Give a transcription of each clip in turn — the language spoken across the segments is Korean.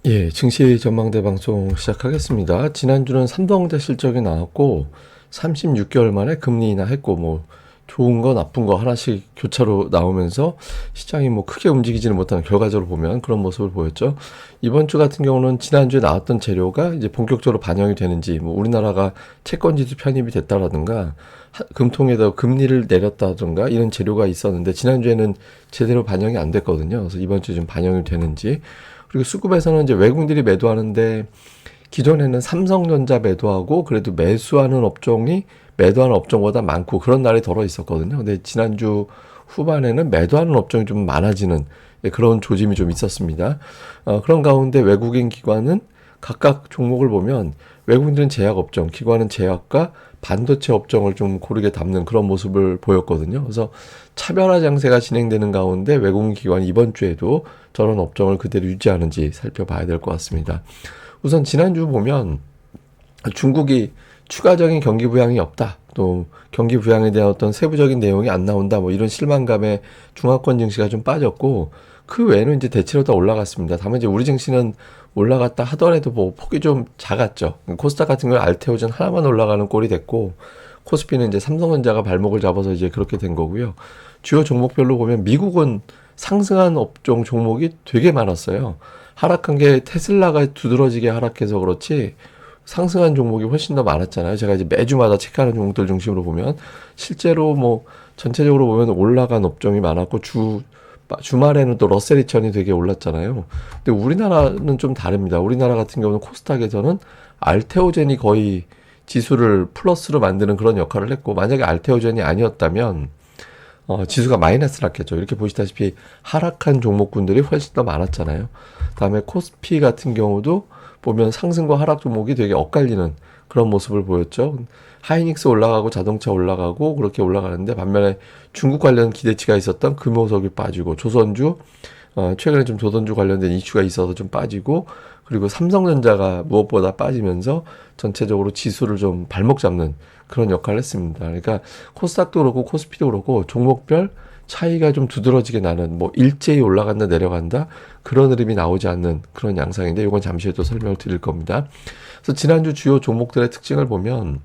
예, 증시 전망대 방송 시작하겠습니다. 지난주는 삼성전자 실적이 나왔고 36개월 만에 금리 인하했고 뭐 좋은 거 나쁜 거 하나씩 교차로 나오면서 시장이 뭐 크게 움직이지는 못하는 결과적으로 보면 그런 모습을 보였죠. 이번 주 같은 경우는 지난주에 나왔던 재료가 이제 본격적으로 반영이 되는지 뭐 우리나라가 채권지수 편입이 됐다라든가 금통에다 금리를 내렸다든가 이런 재료가 있었는데 지난주에는 제대로 반영이 안 됐거든요. 그래서 이번 주 좀 반영이 되는지 그리고 수급에서는 이제 외국인들이 매도하는데 기존에는 삼성전자 매도하고 그래도 매수하는 업종이 매도하는 업종보다 많고 그런 날이 덜어 있었거든요. 근데 지난주 후반에는 매도하는 업종이 좀 많아지는 그런 조짐이 좀 있었습니다. 그런 가운데 외국인 기관은 각각 종목을 보면 외국인들은 제약 업종, 기관은 제약과 반도체 업종을 좀 고르게 담는 그런 모습을 보였거든요. 그래서 차별화 장세가 진행되는 가운데 외국인 기관이 이번 주에도 저런 업종을 그대로 유지하는지 살펴봐야 될 것 같습니다. 우선 지난주 보면 중국이 추가적인 경기 부양이 없다. 또 경기 부양에 대한 어떤 세부적인 내용이 안 나온다. 뭐 이런 실망감에 중화권 증시가 좀 빠졌고 그 외에는 이제 대체로 다 올라갔습니다. 다만 이제 우리 증시는 올라갔다 하더라도 뭐 폭이 좀 작았죠. 코스닥 같은 걸 알테오젠 하나만 올라가는 꼴이 됐고 코스피는 이제 삼성전자가 발목을 잡아서 이제 그렇게 된 거고요. 주요 종목별로 보면 미국은 상승한 업종 종목이 되게 많았어요. 하락한 게 테슬라가 두드러지게 하락해서 그렇지 상승한 종목이 훨씬 더 많았잖아요. 제가 이제 매주마다 체크하는 종목들 중심으로 보면 실제로 뭐 전체적으로 보면 올라간 업종이 많았고 주말에는 또 러셀 2000이 되게 올랐잖아요. 근데 우리나라는 좀 다릅니다. 우리나라 같은 경우는 코스닥에서는 알테오젠이 거의 지수를 플러스로 만드는 그런 역할을 했고 만약에 알테오젠이 아니었다면 지수가 마이너스 났겠죠. 이렇게 보시다시피 하락한 종목군들이 훨씬 더 많았잖아요. 다음에 코스피 같은 경우도 보면 상승과 하락 종목이 되게 엇갈리는 그런 모습을 보였죠. 하이닉스 올라가고 자동차 올라가고 그렇게 올라가는데 반면에 중국 관련 기대치가 있었던 금호석이 빠지고 조선주 최근에 좀 조선주 관련된 이슈가 있어서 좀 빠지고 그리고 삼성전자가 무엇보다 빠지면서 전체적으로 지수를 좀 발목 잡는 그런 역할을 했습니다. 그러니까 코스닥도 그렇고 코스피도 그렇고 종목별 차이가 좀 두드러지게 나는 뭐 일제히 올라간다 내려간다 그런 흐름이 나오지 않는 그런 양상인데 이건 잠시 후에 또 설명을 드릴 겁니다. 그래서 지난주 주요 종목들의 특징을 보면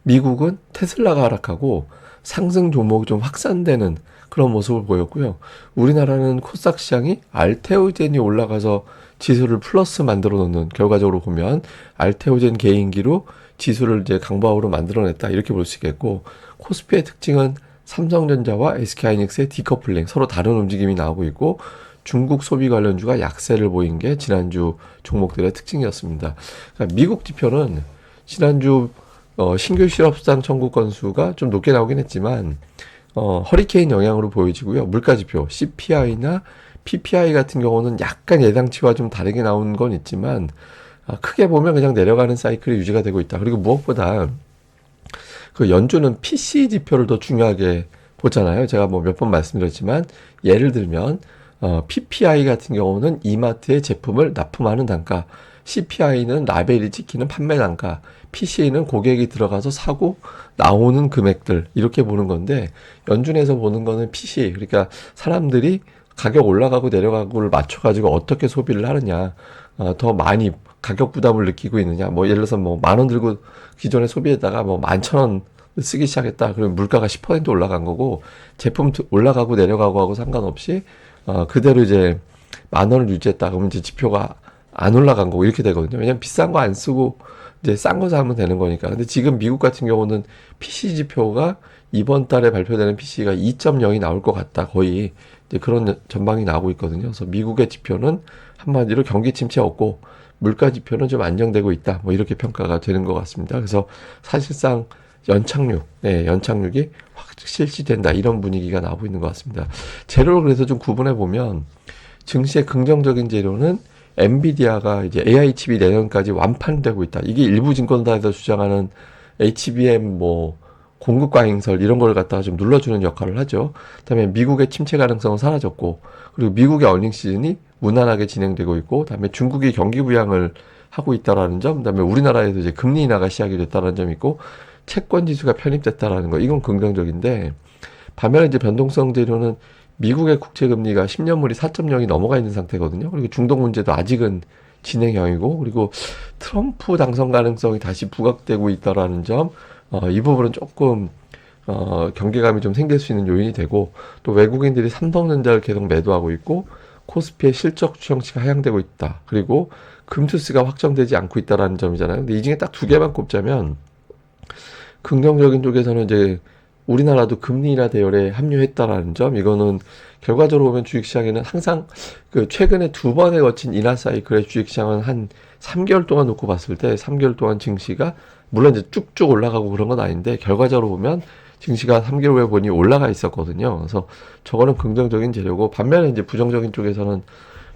미국은 테슬라가 하락하고 상승 종목이 좀 확산되는 그런 모습을 보였고요. 우리나라는 코스닥 시장이 알테오젠이 올라가서 지수를 플러스 만들어 놓는 결과적으로 보면 알테오젠 개인기로 지수를 이제 강보합으로 만들어냈다 이렇게 볼 수 있겠고 코스피의 특징은 삼성전자와 SK하이닉스의 디커플링 서로 다른 움직임이 나오고 있고 중국 소비 관련주가 약세를 보인 게 지난주 종목들의 특징이었습니다. 그러니까 미국 지표는 지난주 신규 실업수당 청구 건수가 좀 높게 나오긴 했지만 허리케인 영향으로 보여지고요. 물가지표 CPI나 PPI 같은 경우는 약간 예상치와 좀 다르게 나온 건 있지만 크게 보면 그냥 내려가는 사이클이 유지가 되고 있다. 그리고 무엇보다 그 연준은 PC 지표를 더 중요하게 보잖아요. 제가 뭐 몇 번 말씀드렸지만 예를 들면 PPI 같은 경우는 이마트의 제품을 납품하는 단가, CPI는 라벨이 찍히는 판매 단가, PC는 고객이 들어가서 사고 나오는 금액들 이렇게 보는 건데 연준에서 보는 거는 PC 그러니까 사람들이 가격 올라가고 내려가고를 맞춰가지고 어떻게 소비를 하느냐 더 많이 가격 부담을 느끼고 있느냐 뭐 예를 들어서 뭐 만 원 들고 기존에 소비에다가 뭐 11,000원 쓰기 시작했다 그러면 물가가 10% 올라간 거고 제품 올라가고 내려가고 하고 상관없이 그대로 이제 만 원을 유지했다 그러면 이제 지표가 안 올라간 거고 이렇게 되거든요. 왜냐면 비싼 거 안 쓰고 이제 싼 거 사면 되는 거니까. 근데 지금 미국 같은 경우는 PC 지표가 이번 달에 발표되는 PC가 2.0이 나올 것 같다. 거의 이제 그런 전망이 나오고 있거든요. 그래서 미국의 지표는 한마디로 경기 침체 없고 물가 지표는 좀 안정되고 있다. 뭐 이렇게 평가가 되는 것 같습니다. 그래서 사실상 연착륙이 확 실시된다. 이런 분위기가 나오고 있는 것 같습니다. 재료를 그래서 좀 구분해 보면 증시의 긍정적인 재료는 엔비디아가 이제 AI 칩이 내년까지 완판되고 있다. 이게 일부 증권사에서 주장하는 HBM 뭐 공급 과잉설 이런 걸 갖다가 좀 눌러주는 역할을 하죠. 그다음에 미국의 침체 가능성은 사라졌고 그리고 미국의 어닝 시즌이 무난하게 진행되고 있고 그다음에 중국이 경기 부양을 하고 있다라는 점, 그다음에 우리나라에도 이제 금리 인하가 시작이 됐다는 점이 있고 채권 지수가 편입됐다라는 거 이건 긍정적인데 반면에 이제 변동성 재료는 미국의 국채 금리가 10년물이 4.0이 넘어가 있는 상태거든요. 그리고 중동 문제도 아직은 진행형이고, 그리고 트럼프 당선 가능성이 다시 부각되고 있다라는 점, 이 부분은 조금 경계감이 좀 생길 수 있는 요인이 되고, 또 외국인들이 삼성전자를 계속 매도하고 있고, 코스피의 실적 추정치가 하향되고 있다. 그리고 금투스가 확정되지 않고 있다라는 점이잖아요. 근데 이 중에 딱 두 개만 꼽자면, 긍정적인 쪽에서는 이제 우리나라도 금리 인하 대열에 합류했다라는 점, 이거는 결과적으로 보면 주식시장에는 항상 그 최근에 두 번에 거친 인하 사이클의 주식시장은 한 3개월 동안 놓고 봤을 때 3개월 동안 증시가 물론 이제 쭉쭉 올라가고 그런 건 아닌데 결과적으로 보면 증시가 3개월 후에 보니 올라가 있었거든요. 그래서 저거는 긍정적인 재료고, 반면에 이제 부정적인 쪽에서는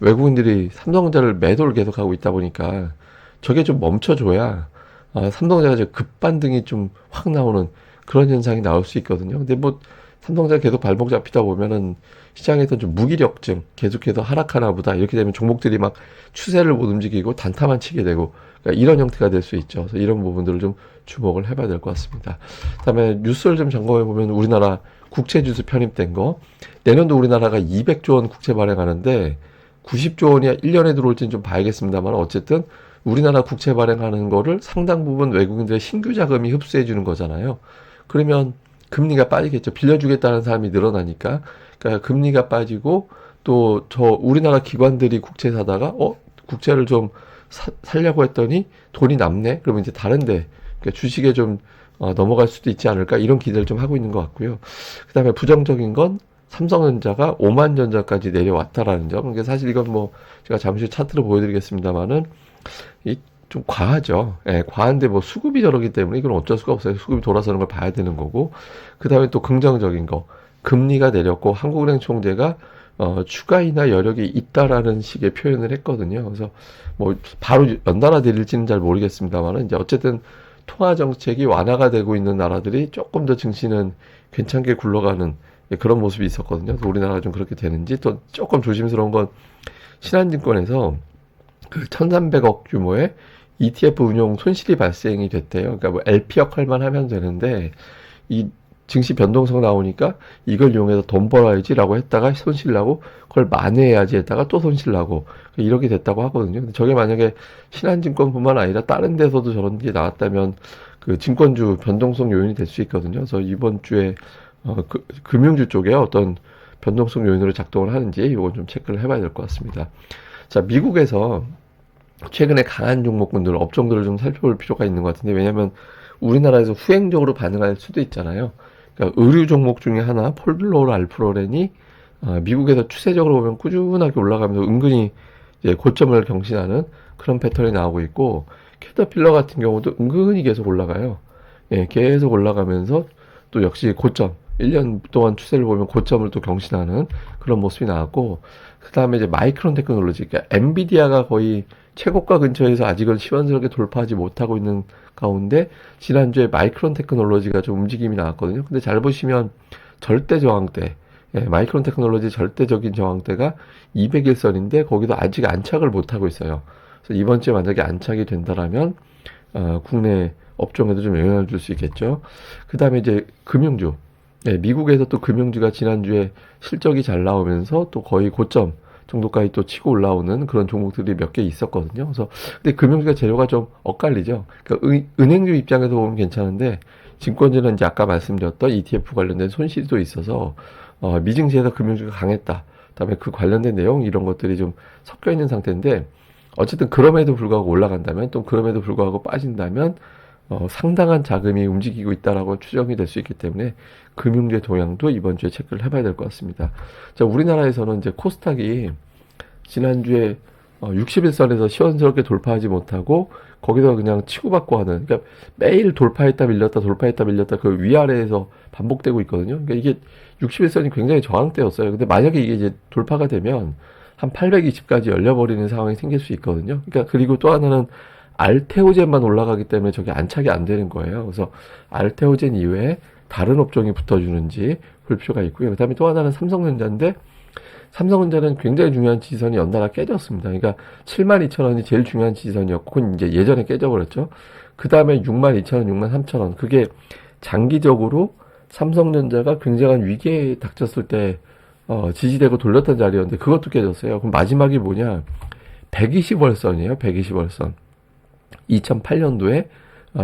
외국인들이 삼성전자를 매도를 계속하고 있다 보니까 저게 좀 멈춰줘야 삼성전자 이제 급반등이 좀 확 나오는 그런 현상이 나올 수 있거든요. 근데 뭐 삼성전자 계속 발목 잡히다 보면은 시장에서 좀 무기력증, 계속해서 하락하나 보다 이렇게 되면 종목들이 막 추세를 못 움직이고 단타만 치게 되고, 그러니까 이런 형태가 될 수 있죠. 그래서 이런 부분들을 좀 주목을 해봐야 될 것 같습니다. 그다음에 뉴스를 좀 점검해 보면 우리나라 국채 지수 편입된 거, 내년도 우리나라가 200조 원 국채 발행하는데 90조 원이 1년에 들어올지는 좀 봐야겠습니다만, 어쨌든 우리나라 국채 발행하는 거를 상당 부분 외국인들의 신규 자금이 흡수해 주는 거잖아요. 그러면 금리가 빠지겠죠. 빌려주겠다는 사람이 늘어나니까. 그러니까 금리가 빠지고, 또 저 우리나라 기관들이 국채 사다가 국채를 좀 살려고 했더니 돈이 남네. 그러면 이제 다른데, 그러니까 주식에 좀 넘어갈 수도 있지 않을까, 이런 기대를 좀 하고 있는 것 같고요. 그다음에 부정적인 건 삼성전자가 5만 전자까지 내려왔다라는 점. 그러니까 사실 이건 뭐 제가 잠시 후 차트로 보여드리겠습니다만은 이 좀 과하죠. 예, 과한데 뭐 수급이 저러기 때문에 이건 어쩔 수가 없어요. 수급이 돌아서는 걸 봐야 되는 거고. 그 다음에 또 긍정적인 거, 금리가 내렸고 한국은행 총재가 추가 인하 여력이 있다라는 식의 표현을 했거든요. 그래서 뭐 바로 연달아 내릴지는 잘 모르겠습니다만은 이제 어쨌든 통화 정책이 완화가 되고 있는 나라들이 조금 더 증시는 괜찮게 굴러가는 그런 모습이 있었거든요. 그래서 우리나라가 좀 그렇게 되는지. 또 조금 조심스러운 건 신한증권에서 그 1,300억 규모의 ETF 운용 손실이 발생이 됐대요. 그러니까 뭐 LP 역할만 하면 되는데 이 증시 변동성 나오니까 이걸 이용해서 돈 벌어야지라고 했다가 손실 나고, 그걸 만회해야지 했다가 또 손실 나고 이렇게 됐다고 하거든요. 근데 저게 만약에 신한증권뿐만 아니라 다른 데서도 저런 게 나왔다면 그 증권주 변동성 요인이 될 수 있거든요. 그래서 이번 주에 금융주 쪽에 어떤 변동성 요인으로 작동을 하는지 이건 좀 체크를 해봐야 될 것 같습니다. 자, 미국에서 최근에 강한 종목군들, 업종들을 좀 살펴볼 필요가 있는 것 같은데, 왜냐면 우리나라에서 후행적으로 반응할 수도 있잖아요. 그러니까 의류 종목 중에 하나, 폴로로 알프로렌이 미국에서 추세적으로 보면 꾸준하게 올라가면서 은근히 이제 고점을 경신하는 그런 패턴이 나오고 있고, 캐터필러 같은 경우도 은근히 계속 올라가요. 예, 계속 올라가면서 또 역시 고점, 1년 동안 추세를 보면 고점을 또 경신하는 그런 모습이 나왔고, 그 다음에 이제 마이크론 테크놀로지, 그러니까 엔비디아가 거의 최고가 근처에서 아직은 시원스럽게 돌파하지 못하고 있는 가운데 지난주에 마이크론 테크놀로지가 좀 움직임이 나왔거든요. 근데 잘 보시면 절대 저항대, 마이크론 테크놀로지 절대적인 저항대가 200일선인데 거기도 아직 안착을 못하고 있어요. 그래서 이번 주에 만약에 안착이 된다라면 국내 업종에도 좀 영향을 줄 수 있겠죠. 그 다음에 이제 금융주, 미국에서 또 금융주가 지난주에 실적이 잘 나오면서 또 거의 고점 정도까지 또 치고 올라오는 그런 종목들이 몇 개 있었거든요. 그래서 근데 금융주가 재료가 좀 엇갈리죠. 그러니까 은행주 입장에서 보면 괜찮은데 증권주는 이제 아까 말씀드렸던 ETF 관련된 손실도 있어서 미증시에서 금융주가 강했다. 그다음에 그 관련된 내용 이런 것들이 좀 섞여 있는 상태인데, 어쨌든 그럼에도 불구하고 올라간다면, 또 그럼에도 불구하고 빠진다면 상당한 자금이 움직이고 있다라고 추정이 될 수 있기 때문에 금융주의 동향도 이번 주에 체크를 해봐야 될 것 같습니다. 자, 우리나라에서는 이제 코스닥이 지난주에 60일선에서 시원스럽게 돌파하지 못하고 거기서 그냥 치고받고 하는, 그러니까 매일 돌파했다 밀렸다 돌파했다 밀렸다 그 위아래에서 반복되고 있거든요. 그러니까 이게 60일선이 굉장히 저항대였어요. 근데 만약에 이게 이제 돌파가 되면 한 820까지 열려버리는 상황이 생길 수 있거든요. 그러니까 그리고 또 하나는 알테오젠만 올라가기 때문에 저게 안착이 안 되는 거예요. 그래서 알테오젠 이외에 다른 업종이 붙어주는지 볼 필요가 있고요. 그 다음에 또 하나는 삼성전자인데, 삼성전자는 굉장히 중요한 지지선이 연달아 깨졌습니다. 그러니까 72,000원이 제일 중요한 지지선이었고, 그건 이제 예전에 깨져버렸죠. 그 다음에 62,000원, 63,000원. 그게 장기적으로 삼성전자가 굉장한 위기에 닥쳤을 때 지지되고 돌렸던 자리였는데 그것도 깨졌어요. 그럼 마지막이 뭐냐? 120월선이에요. 120월선. 2008년도에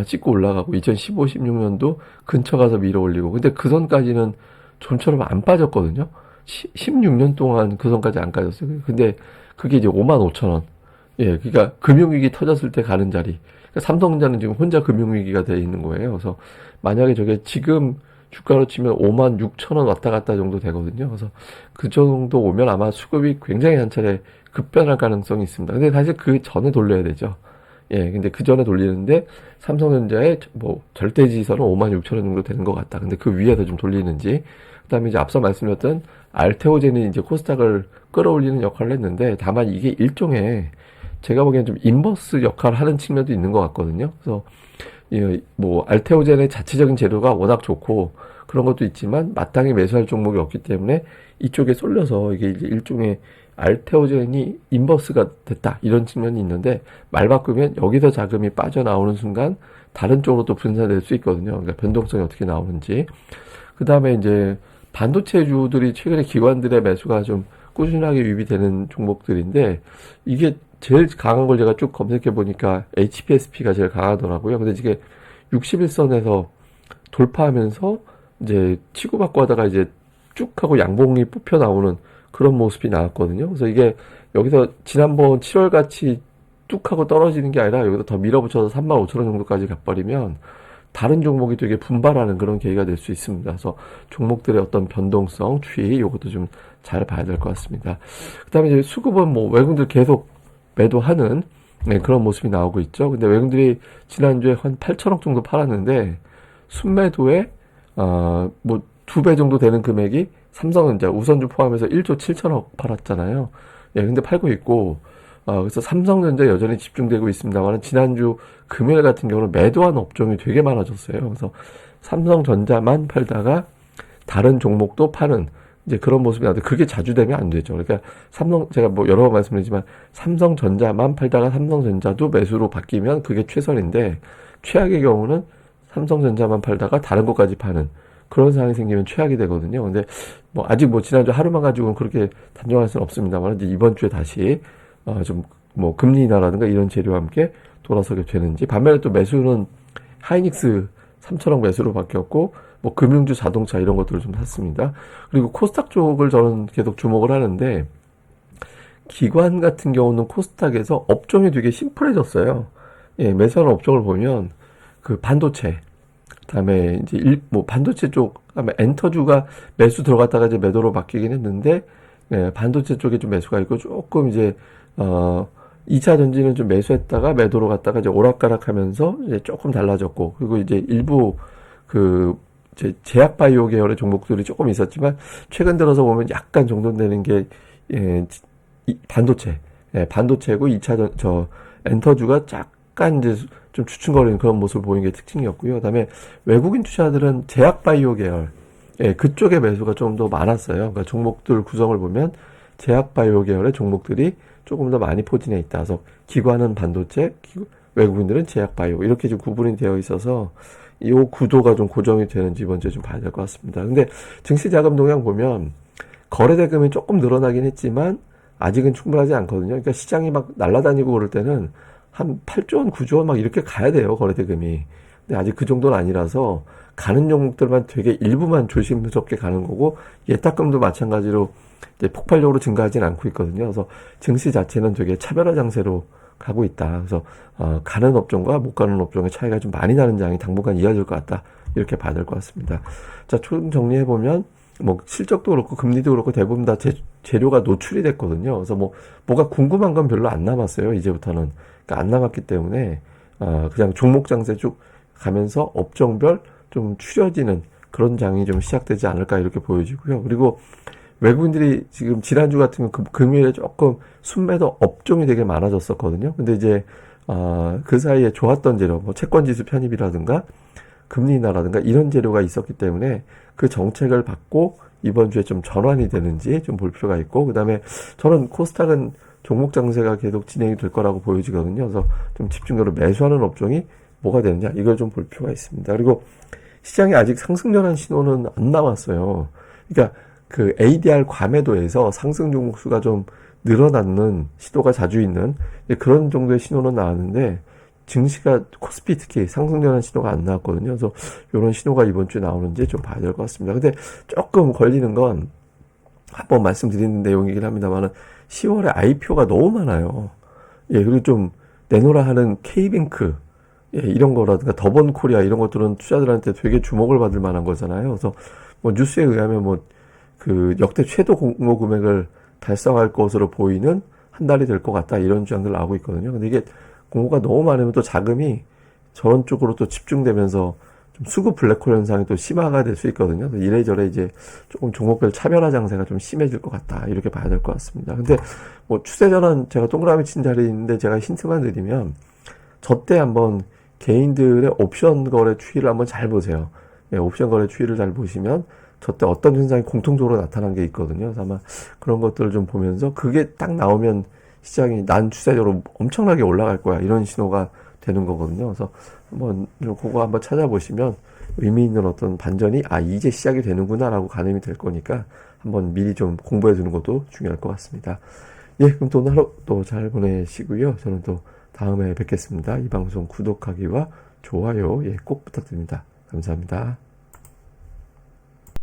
찍고 올라가고 2015, 16년도 근처 가서 밀어 올리고 근데 그 선까지는 좀처럼 안 빠졌거든요. 16년 동안 그 선까지 안 빠졌어요. 근데 그게 이제 55,000원. 예, 그러니까 금융위기 터졌을 때 가는 자리. 그러니까 삼성전자는 지금 혼자 금융위기가 돼 있는 거예요. 그래서 만약에 저게 지금 주가로 치면 56,000원 왔다 갔다 정도 되거든요. 그래서 그 정도 오면 아마 수급이 굉장히 한 차례 급변할 가능성이 있습니다. 근데 사실 그 전에 돌려야 되죠. 예, 근데 그 전에 돌리는데 삼성전자의 뭐 절대 지지선은 56,000원 정도 되는 것 같다. 근데 그 위에서 좀 돌리는지. 그다음에 이제 앞서 말씀드렸던 알테오젠이 이제 코스닥을 끌어올리는 역할을 했는데 다만 이게 일종의 제가 보기엔 좀 인버스 역할을 하는 측면도 있는 것 같거든요. 그래서 뭐 알테오젠의 자체적인 재료가 워낙 좋고 그런 것도 있지만 마땅히 매수할 종목이 없기 때문에 이쪽에 쏠려서 이게 이제 일종의 알테오젠이 인버스가 됐다 이런 측면이 있는데 말 바꾸면 여기서 자금이 빠져나오는 순간 다른 쪽으로 또 분산될 수 있거든요. 그러니까 변동성이 어떻게 나오는지. 그 다음에 이제 반도체주들이 최근에 기관들의 매수가 좀 꾸준하게 유입이 되는 종목들인데 이게 제일 강한 걸 제가 쭉 검색해 보니까 HPSP가 제일 강하더라고요. 근데 이게 61선에서 돌파하면서 이제 치고받고 하다가 이제 쭉 하고 양봉이 뽑혀 나오는 그런 모습이 나왔거든요. 그래서 이게 여기서 지난번 7월 같이 뚝 하고 떨어지는 게 아니라 여기서 더 밀어붙여서 35,000원 정도까지 가버리면 다른 종목이 되게 분발하는 그런 계기가 될 수 있습니다. 그래서 종목들의 어떤 변동성, 추이, 이것도 좀 잘 봐야 될 것 같습니다. 그 다음에 이제 수급은 뭐 외국인들 계속 매도하는 그런 모습이 나오고 있죠. 근데 외국인들이 지난주에 한 8천억 정도 팔았는데 순매도에 뭐 2배 정도 되는 금액이 삼성전자 우선주 포함해서 1조 7천억 팔았잖아요. 예, 근데 팔고 있고 그래서 삼성전자 여전히 집중되고 있습니다만 지난주 금요일 같은 경우는 매도한 업종이 되게 많아졌어요. 그래서 삼성전자만 팔다가 다른 종목도 파는 이제 그런 모습이 나는데 그게 자주 되면 안 되죠. 그러니까 제가 뭐 여러 번 말씀드리지만 삼성전자만 팔다가 삼성전자도 매수로 바뀌면 그게 최선인데 최악의 경우는 삼성전자만 팔다가 다른 것까지 파는 그런 상황이 생기면 최악이 되거든요. 근데 뭐 아직 뭐 지난주 하루만 가지고는 그렇게 단정할 수는 없습니다만 이제 이번 주에 다시 좀 뭐 금리 인하라든가 이런 재료와 함께 돌아서게 되는지 반면에 또 매수는 하이닉스 3천억 매수로 바뀌었고 뭐 금융주 자동차 이런 것들을 좀 샀습니다. 그리고 코스닥 쪽을 저는 계속 주목을 하는데 기관 같은 경우는 코스닥에서 업종이 되게 심플해졌어요. 예, 매수하는 업종을 보면 그 반도체 그다음에 이제 뭐 반도체 쪽 그다음에 엔터주가 매수 들어갔다가 이제 매도로 바뀌긴 했는데 예, 반도체 쪽에 좀 매수가 있고 조금 이제 2차 전지는 좀 매수했다가 매도로 갔다가 이제 오락가락하면서 이제 조금 달라졌고 그리고 이제 일부 그 이제 제약바이오 계열의 종목들이 조금 있었지만 최근 들어서 보면 약간 정돈되는 게 예, 반도체, 예, 반도체고 2차 엔터주가 약간 이제 좀 주춤거리는 그런 모습을 보이는 게 특징이었고요. 그다음에 외국인 투자들은 제약바이오 계열, 예, 그쪽에 매수가 좀 더 많았어요. 그러니까 종목들 구성을 보면 제약바이오 계열의 종목들이 조금 더 많이 포진해 있다. 그래서 기관은 반도체, 외국인들은 제약바이오 이렇게 좀 구분이 되어 있어서 이 구도가 좀 고정이 되는지 이번 주에 좀 봐야 될 것 같습니다. 근데 증시 자금 동향 보면 거래 대금이 조금 늘어나긴 했지만 아직은 충분하지 않거든요. 그러니까 시장이 막 날아다니고 그럴 때는 한 8조 원, 9조 원 막 이렇게 가야 돼요. 거래 대금이. 근데 아직 그 정도는 아니라서 가는 종목들만 되게 일부만 조심스럽게 가는 거고 예탁금도 마찬가지로 이제 폭발적으로 증가하진 않고 있거든요. 그래서 증시 자체는 되게 차별화 장세로 가고 있다. 그래서 가는 업종과 못 가는 업종의 차이가 좀 많이 나는 장이 당분간 이어질 것 같다. 이렇게 봐야 될 것 같습니다. 자, 총 정리해 보면 뭐 실적도 그렇고 금리도 그렇고 대부분 다 재료가 노출이 됐거든요. 그래서 뭐가 궁금한 건 별로 안 남았어요. 이제부터는 그러니까 안 남았기 때문에 그냥 종목 장세 쭉 가면서 업종별 좀 추려지는 그런 장이 좀 시작되지 않을까 이렇게 보여지고요. 그리고 외국인들이 지금 지난주 같은 경우 금요일에 조금 순매도 업종이 되게 많아졌었거든요. 근데 이제 그 사이에 좋았던 재료, 뭐 채권지수 편입이라든가 금리 인하라든가 이런 재료가 있었기 때문에 그 정책을 받고 이번 주에 좀 전환이 되는지 좀 볼 필요가 있고, 그 다음에 저는 코스닥은 종목 장세가 계속 진행이 될 거라고 보여지거든요. 그래서 좀 집중적으로 매수하는 업종이 뭐가 되느냐 이걸 좀 볼 필요가 있습니다. 그리고 시장이 아직 상승연한 신호는 안 나왔어요. 그러니까 그 ADR 과매도에서 상승 종목 수가 좀 늘어나는 시도가 자주 있는 그런 정도의 신호는 나왔는데 증시가 코스피 특히 상승되는 신호가 안 나왔거든요. 그래서 이런 신호가 이번 주에 나오는지 좀 봐야 될 것 같습니다. 근데 조금 걸리는 건 한번 말씀드린 내용이긴 합니다만은 10월에 IPO가 너무 많아요. 예, 그리고 좀 내놓으라 하는 K뱅크 예, 이런 거라든가 더번코리아 이런 것들은 투자들한테 되게 주목을 받을 만한 거잖아요. 그래서 뭐 뉴스에 의하면 뭐 그 역대 최고 공모 금액을 달성할 것으로 보이는 한 달이 될 것 같다 이런 주장들 나오고 있거든요. 근데 이게 공모가 너무 많으면 또 자금이 저런 쪽으로 또 집중되면서 좀 수급 블랙홀 현상이 또 심화가 될 수 있거든요. 이래저래 이제 조금 종목별 차별화 장세가 좀 심해질 것 같다 이렇게 봐야 될 것 같습니다. 근데 뭐 추세 전환 제가 동그라미 친 자리인데 제가 힌트만 드리면 저때 한번 개인들의 옵션 거래 추이를 한번 잘 보세요. 예, 옵션 거래 추이를 잘 보시면 저때 어떤 현상이 공통적으로 나타난 게 있거든요. 그래서 아마 그런 것들을 좀 보면서 그게 딱 나오면 시장이 난 추세적으로 엄청나게 올라갈 거야 이런 신호가 되는 거거든요. 그래서 한번 그거 한번 찾아보시면 의미 있는 어떤 반전이 이제 시작이 되는구나라고 가늠이 될 거니까 한번 미리 좀 공부해 두는 것도 중요할 것 같습니다. 예, 그럼 또 오늘 하루 또 잘 보내시고요. 저는 또 다음에 뵙겠습니다. 이 방송 구독하기와 좋아요 꼭 부탁드립니다. 감사합니다.